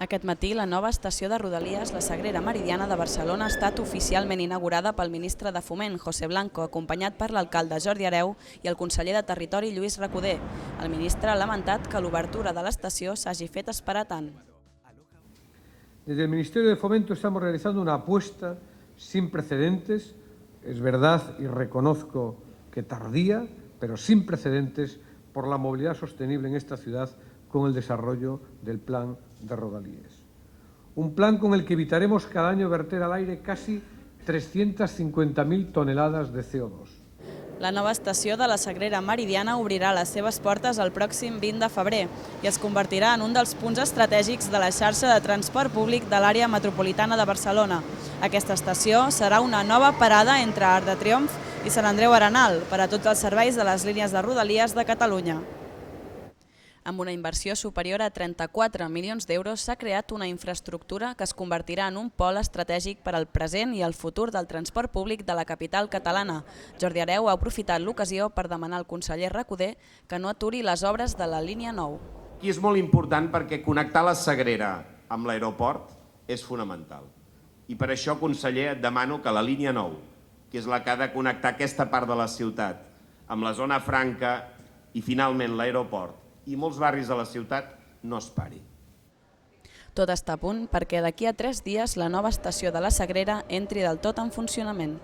Aquest matí, la nova estació de Rodalies, la Sagrera Meridiana de Barcelona, ha estat oficialment inaugurada pel ministre de Foment, José Blanco, acompanyat per l'alcalde Jordi Hereu i el conseller de Territori, Lluís Recoder. El ministre ha lamentat que l'obertura de l'estació s'hagi fet esperar tant. Desde el Ministerio de Fomento estamos realizando una apuesta sin precedentes, es verdad y reconozco que tardía, pero sin precedentes por la movilidad sostenible en esta ciudad con el desarrollo del plan de Rodalies. Un plan con el que evitaremos cada año verter al aire casi 350.000 toneladas de CO2. La nova estació de la Sagrera Meridiana obrirà les seves portes el pròxim 20 de febrer i es convertirà en un dels punts estratègics de la xarxa de transport públic de l'àrea metropolitana de Barcelona. Aquesta estació serà una nova parada entre Arc de Triomf i Sant Andreu Arenal per a tots els serveis de les línies de Rodalies de Catalunya. Amb una inversió superior a 34 milions d'euros s'ha creat una infraestructura que es convertirà en un pol estratègic per al present i el futur del transport públic de la capital catalana. Jordi Hereu ha aprofitat l'ocasió per demanar al conseller Recoder que no aturi les obres de la línia 9. I és molt important perquè connectar la Sagrera amb l'aeroport és fonamental. I per això, conseller, et demano que la línia 9, que és la que ha de connectar aquesta part de la ciutat amb la zona franca i finalment l'aeroport, i molts barris de la ciutat, no es pari. Tot està a punt perquè d'aquí a 3 dies la nova estació de la Sagrera entri del tot en funcionament.